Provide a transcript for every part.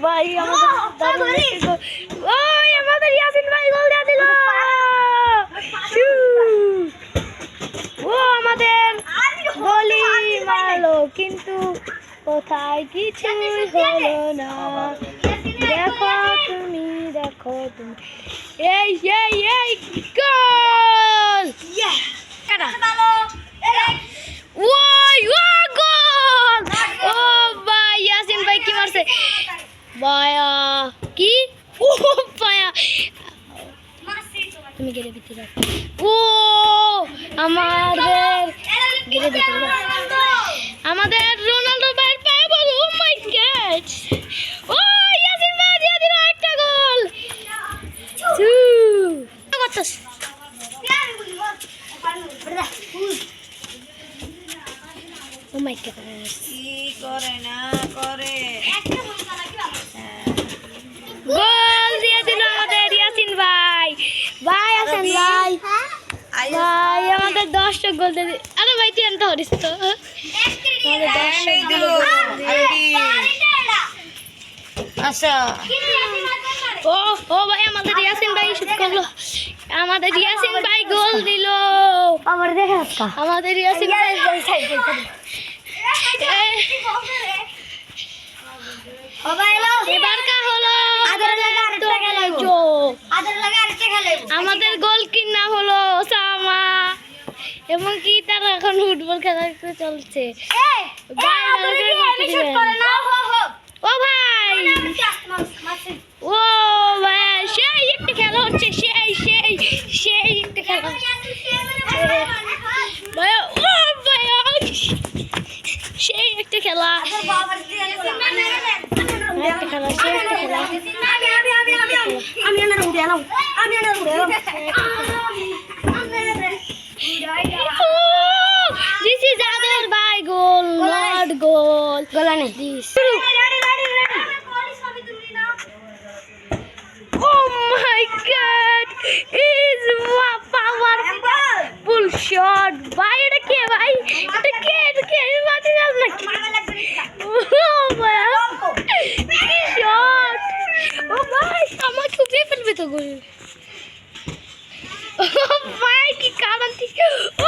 ভাই আমাদের ইয়াসিন ভাই গোল দিয়ে দিল। ও আমাদের গোলি মারলো কিন্তু কোথায় কিছু হলো না। দেখো তুমি এই গোল কাটা ওই ও গোল। ও ভাই ইয়াসিন ভাই কি মারছে ভাইয়া কি ও ভাইয়া তুমি গেলে ভিতরে ও আমাদের রোনাল্ডো ভাইয়ের পায়ে বল। ও মাই গড ও ইয়াসিন ভাই দিয়ে দিল একটা গোল। ও মাই গড কি করে না করে গোল দিয়ে দিল আমাদের ইয়াসিন ভাই। ভাই আসেন ভাই ভাই আমাদের 10টা গোল দিয়ে দিল। আরে ভাই তুই আনতে পারিস তো আমাদের 10টা দিল আচ্ছা ও ভাই আমাদের ইয়াসিন ভাই শুট করলো। আমাদের ইয়াসিন ভাই গোল দিল। আমার দেখে আমাদের ইয়াসিন ভাই এবার কা হলো আমাদের গোল কিনা হলো ওসামা এবং কি তারা এখন ফুটবল খেলা চলছে। ও ভাই ও ভাই সেই একটা খেলা হচ্ছে সেই একটা খেলা ভাই ও ভাই সেই একটা খেলা This is other by goal, not goal. This. Oh my God! Is powerful shot. Bhai, এটা কে ভাই? এটা কে? মাটি না নাকি? Oh my! কি shot! Oh ভাই, আমার খুবই ফেলবে তো গোল। Oh ভাই কি কারণটি!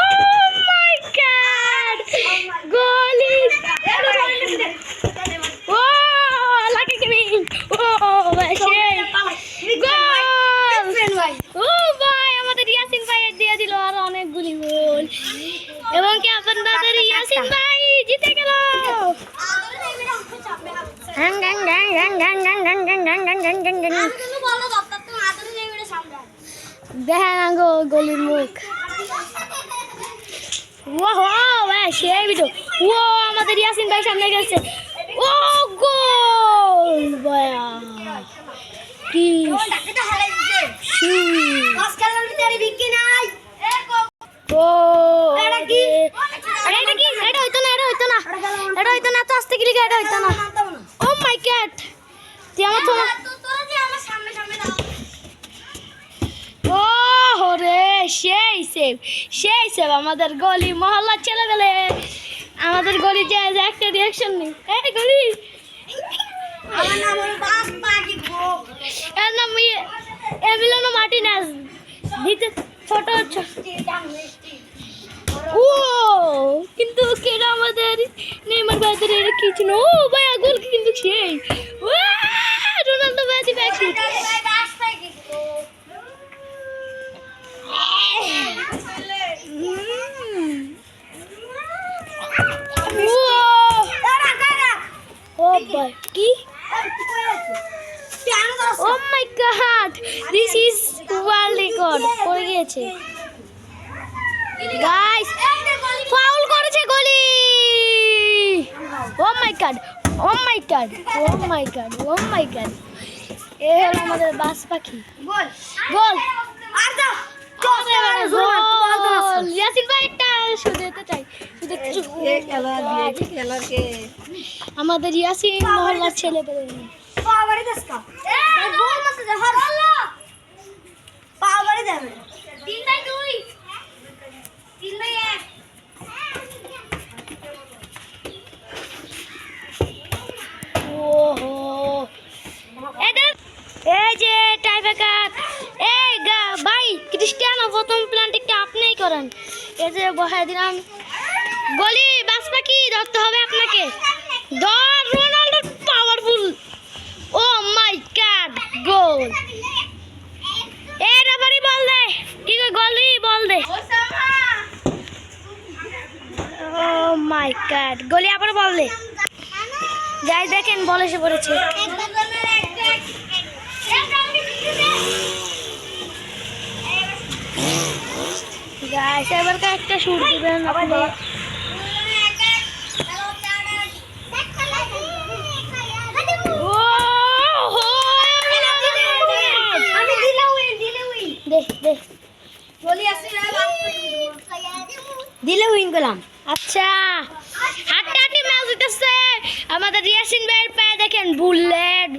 Oh my God! Goal is oh lucky me! Oh ভাই গোল! Oh ভাই আমাদের ইয়াসিন ভাই দিয়ে দিল আর অনেকগুলি গোল এবং কি আপনাদের ইয়াসিন ভাই জিতে গেল। দেখেন গলির মুখ সেই ভিডিও ও আমাদের ইয়াসিন ভাই সামনে গেছে। ও গোল ভাইয়া কি ও মাই গড তুই আমার তো ও রে সেই সেভ আমাদের গলি মহল্লা ছেলে গেলে আমাদের গলি যে একটা রিয়াকশন নেই এই গলি এর নাম এমিলিয়ানো মার্টিনেজ দিতে ছোট ও কিন্তু কেন আমাদের নেইমার ভাইদের এর কি ছিল। ও ভাই গোল কিন্তু সেই রোনাল্ডো ভাই দিবে একটু ও ভাই কি oh my god this is world record হয়ে গেছে গাইস ফাউল করেছে গলি। ও মাই গড এ হলো আমাদের বাস পাখি গোল ইয়াসিন ভাই একটা শুধু দিতে চাই আমাদের ইয়াসিন মহল্লার ছেলে পেলে এই যে বসাই দিলাম গলি বাস পাখি ধরতে হবে আপনাকে ধর Ronaldo powerful O my god goal A referee বল দে কি গলি বল দে ও মাই গড গলি আবার বল দে গাইস দেখেন বল এসে পড়েছে গাইস এবার একটা শুট দিবেন আপনি আমি দিলাম উইন দে দে বলি আসি দিলে উইন করলাম আচ্ছা হাঁটতে হাঁটতে ম্যাচ জিতেছে আমাদের ইয়াসিন ভাইয়ের পায়ে দেখেন বুলেট